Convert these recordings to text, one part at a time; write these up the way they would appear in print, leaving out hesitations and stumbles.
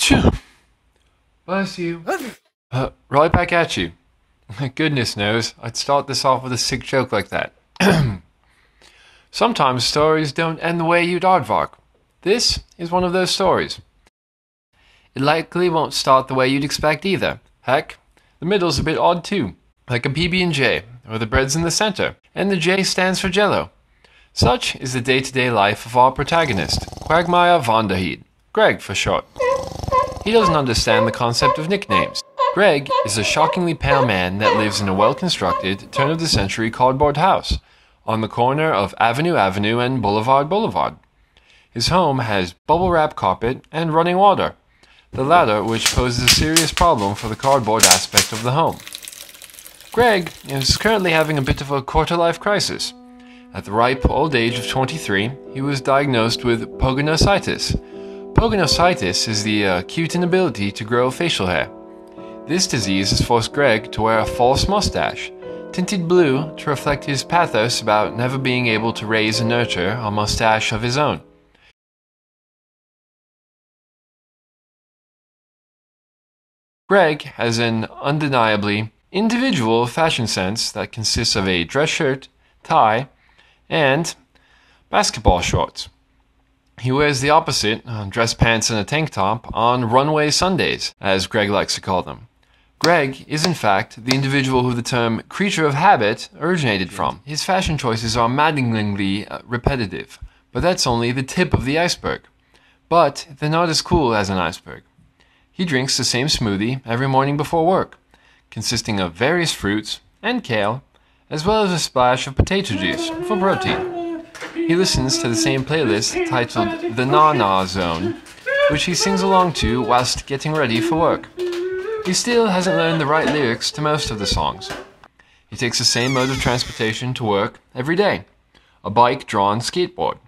Phew. Bless you. Right back at you. Goodness knows, I'd start this off with a sick joke like that. Sometimes stories don't end the way you'd aardvark. This is one of those stories. It likely won't start the way you'd expect either. Heck, the middle's a bit odd too, like a PB&J, where the bread's in the center, and the J stands for Jello. Such is the day-to-day life of our protagonist, Quagmire Vonderheid, Greg for short. He doesn't understand the concept of nicknames. Greg is a shockingly pale man that lives in a well-constructed, turn-of-the-century cardboard house on the corner of Avenue Avenue and Boulevard Boulevard. His home has bubble-wrap carpet and running water, the latter which poses a serious problem for the cardboard aspect of the home. Greg is currently having a bit of a quarter-life crisis. At the ripe old age of 23, he was diagnosed with pogonositis. Pogonositis is the acute inability to grow facial hair. This disease has forced Greg to wear a false mustache, tinted blue to reflect his pathos about never being able to raise and nurture a mustache of his own. Greg has an undeniably individual fashion sense that consists of a dress shirt, tie, and basketball shorts. He wears the opposite, dress pants and a tank top, on runway Sundays, as Greg likes to call them. Greg is in fact the individual who the term creature of habit originated from. His fashion choices are maddeningly repetitive, but that's only the tip of the iceberg. But they're not as cool as an iceberg. He drinks the same smoothie every morning before work, consisting of various fruits and kale, as well as a splash of potato juice for protein. He listens to the same playlist titled The Na-Na Zone, which he sings along to whilst getting ready for work. He still hasn't learned the right lyrics to most of the songs. He takes the same mode of transportation to work every day, a bike-drawn skateboard.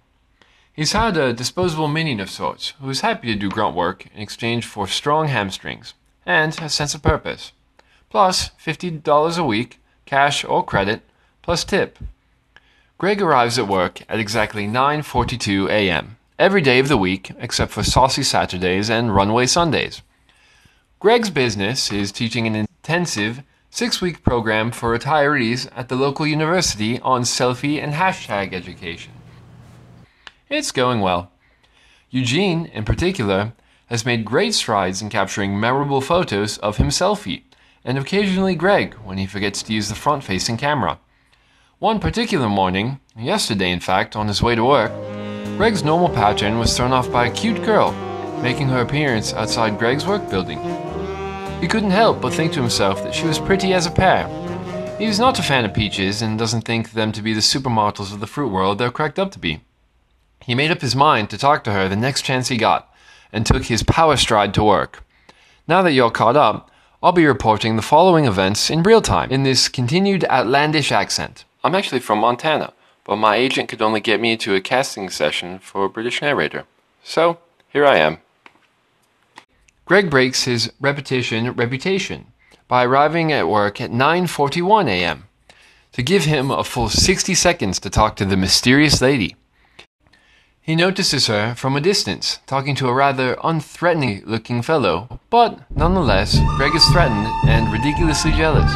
He's had a disposable minion of sorts, who is happy to do grunt work in exchange for strong hamstrings and a sense of purpose, plus $50 a week, cash or credit, plus tip. Greg arrives at work at exactly 9:42 a.m. every day of the week except for saucy Saturdays and runway Sundays. Greg's business is teaching an intensive 6-week program for retirees at the local university on selfie and hashtag education. It's going well. Eugene, in particular, has made great strides in capturing memorable photos of himself, and occasionally Greg when he forgets to use the front-facing camera. One particular morning, yesterday in fact, on his way to work, Greg's normal pattern was thrown off by a cute girl, making her appearance outside Greg's work building. He couldn't help but think to himself that she was pretty as a pear. He's not a fan of peaches and doesn't think them to be the supermodels of the fruit world they're cracked up to be. He made up his mind to talk to her the next chance he got, and took his power stride to work. Now that you're caught up, I'll be reporting the following events in real time, in this continued outlandish accent. I'm actually from Montana, but my agent could only get me into a casting session for a British narrator. So, here I am. Greg breaks his reputation by arriving at work at 9:41 a.m. to give him a full 60 seconds to talk to the mysterious lady. He notices her from a distance, talking to a rather unthreatening-looking fellow, but nonetheless, Greg is threatened and ridiculously jealous.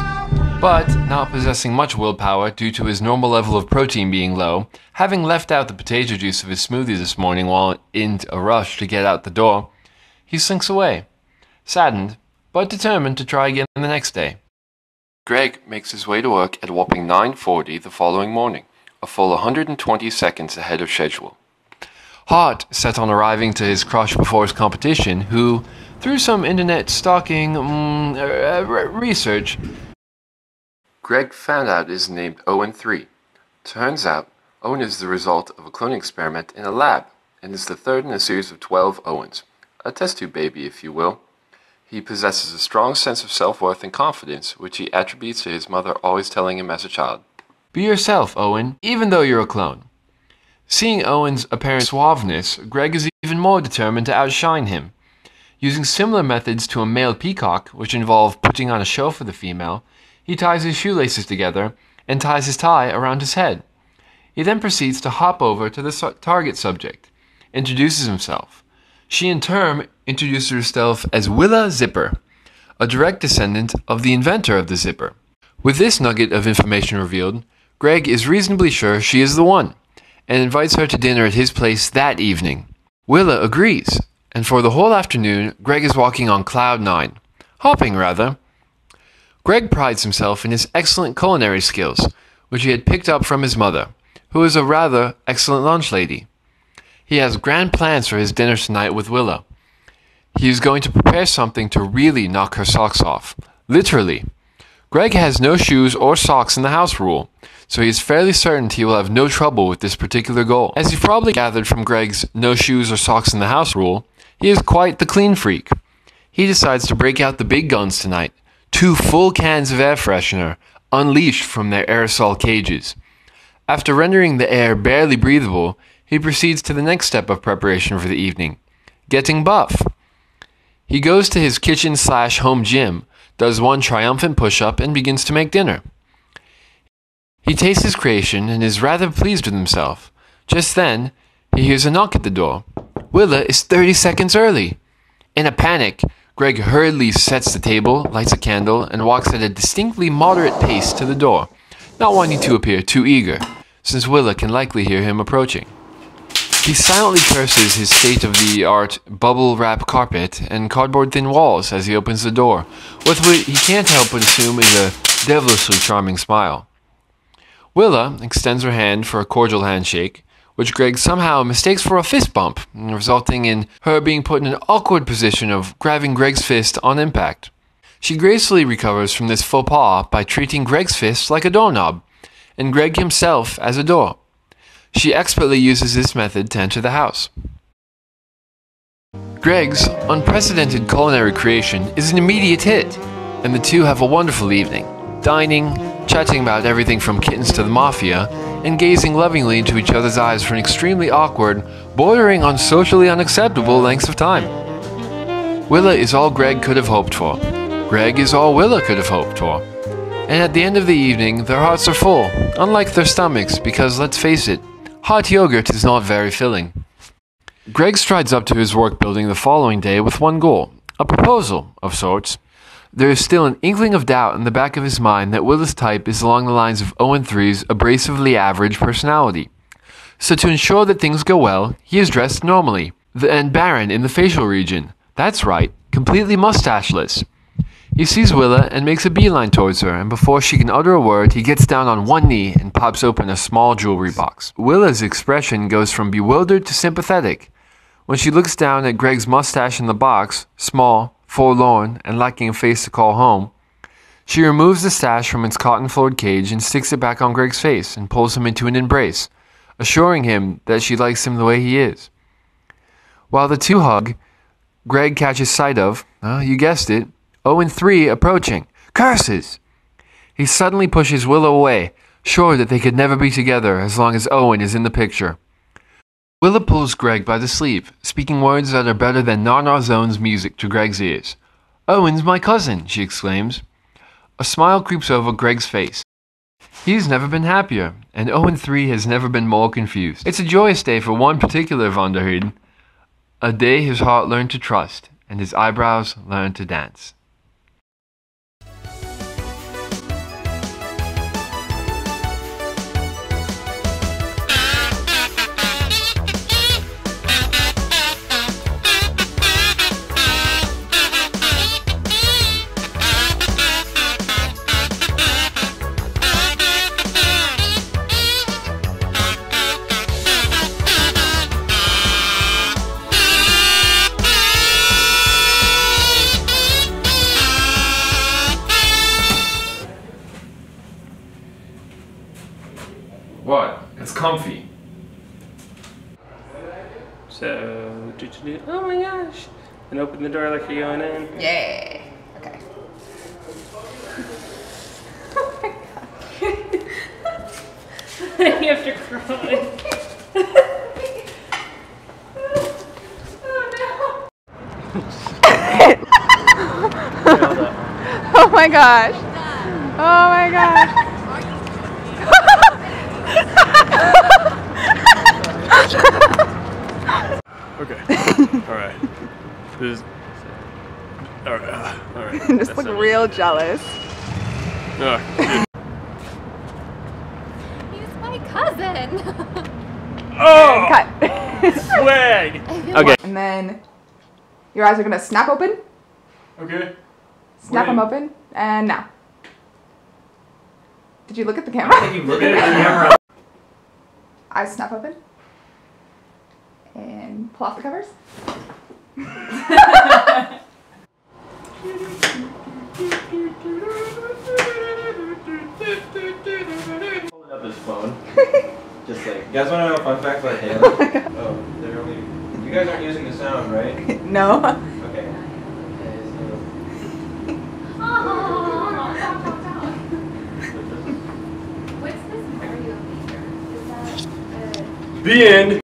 But, not possessing much willpower due to his normal level of protein being low, having left out the potato juice of his smoothie this morning while in a rush to get out the door, he slinks away, saddened, but determined to try again the next day. Greg makes his way to work at a whopping 9:40 the following morning, a full 120 seconds ahead of schedule. Heart set on arriving to his crush before his competition, who, through some internet stalking research, Greg found out is named Owen 3. Turns out, Owen is the result of a cloning experiment in a lab, and is the third in a series of 12 Owens. A test tube baby, if you will. He possesses a strong sense of self-worth and confidence, which he attributes to his mother always telling him as a child. Be yourself, Owen, even though you're a clone. Seeing Owen's apparent suaveness, Greg is even more determined to outshine him. Using similar methods to a male peacock, which involve putting on a show for the female, he ties his shoelaces together and ties his tie around his head. He then proceeds to hop over to the target subject, introduces himself, She in turn introduced herself as Willa Zipper, a direct descendant of the inventor of the zipper. With this nugget of information revealed, Greg is reasonably sure she is the one, and invites her to dinner at his place that evening. Willa agrees, and for the whole afternoon, Greg is walking on cloud 9. Hopping, rather. Greg prides himself in his excellent culinary skills, which he had picked up from his mother, who is a rather excellent lunch lady. He has grand plans for his dinner tonight with Willa. He is going to prepare something to really knock her socks off. Literally. Greg has no shoes or socks in the house rule, so he is fairly certain he will have no trouble with this particular goal. As you've probably gathered from Greg's no shoes or socks in the house rule, he is quite the clean freak. He decides to break out the big guns tonight, 2 full cans of air freshener, unleashed from their aerosol cages. After rendering the air barely breathable, he proceeds to the next step of preparation for the evening, getting buff. He goes to his kitchen/home gym, does 1 triumphant push-up, and begins to make dinner. He tastes his creation and is rather pleased with himself. Just then, he hears a knock at the door. Willa is 30 seconds early. In a panic, Greg hurriedly sets the table, lights a candle, and walks at a distinctly moderate pace to the door, not wanting to appear too eager, since Willa can likely hear him approaching. He silently curses his state-of-the-art bubble-wrap carpet and cardboard-thin walls as he opens the door, with what he can't help but assume is a devilishly charming smile. Willa extends her hand for a cordial handshake, which Greg somehow mistakes for a fist bump, resulting in her being put in an awkward position of grabbing Greg's fist on impact. She gracefully recovers from this faux pas by treating Greg's fist like a doorknob, and Greg himself as a door. She expertly uses this method to enter the house. Greg's unprecedented culinary creation is an immediate hit, and the two have a wonderful evening, dining, chatting about everything from kittens to the mafia, and gazing lovingly into each other's eyes for an extremely awkward, bordering on socially unacceptable lengths of time. Willa is all Greg could have hoped for. Greg is all Willa could have hoped for. And at the end of the evening, their hearts are full, unlike their stomachs, because, let's face it, hot yogurt is not very filling. Greg strides up to his work building the following day with one goal, a proposal of sorts. There is still an inkling of doubt in the back of his mind that Willa's type is along the lines of Owen 3's abrasively average personality. So to ensure that things go well, he is dressed normally, and barren in the facial region. That's right, completely mustacheless. He sees Willa and makes a beeline towards her, and before she can utter a word, he gets down on one knee and pops open a small jewelry box. Willa's expression goes from bewildered to sympathetic. When she looks down at Greg's mustache in the box, small, forlorn, and lacking a face to call home, she removes the stash from its cotton-floored cage and sticks it back on Greg's face and pulls him into an embrace, assuring him that she likes him the way he is. While the two hug, Greg catches sight of, you guessed it, Owen 3 approaching. Curses! He suddenly pushes Willa away, sure that they could never be together as long as Owen is in the picture. Willa pulls Greg by the sleeve, speaking words that are better than Nar Zone's music to Greg's ears. Owen's my cousin, she exclaims. A smile creeps over Greg's face. He's never been happier, and Owen 3 has never been more confused. It's a joyous day for one particular Vonderheid, a day his heart learned to trust, and his eyebrows learned to dance. What? It's comfy. So, oh my gosh. And open the door like you're going in. Yeah. Okay. Oh my god. You have to cry. Oh my gosh. Oh my gosh. Okay. Alright. This is... Alright. Just look real jealous. He's my cousin. Oh! Cut. Swag! Okay. And then your eyes are gonna snap open. Okay. Snap them open. And now. Did you look at the camera? You look at the camera. Eyes snap open. And pull off the covers. Pulling up his phone. Just like, you guys want to know a fun fact about Halo? Oh, they're only. You guys aren't using the sound, right? No. Okay. What's this Mario feature? Is that The end.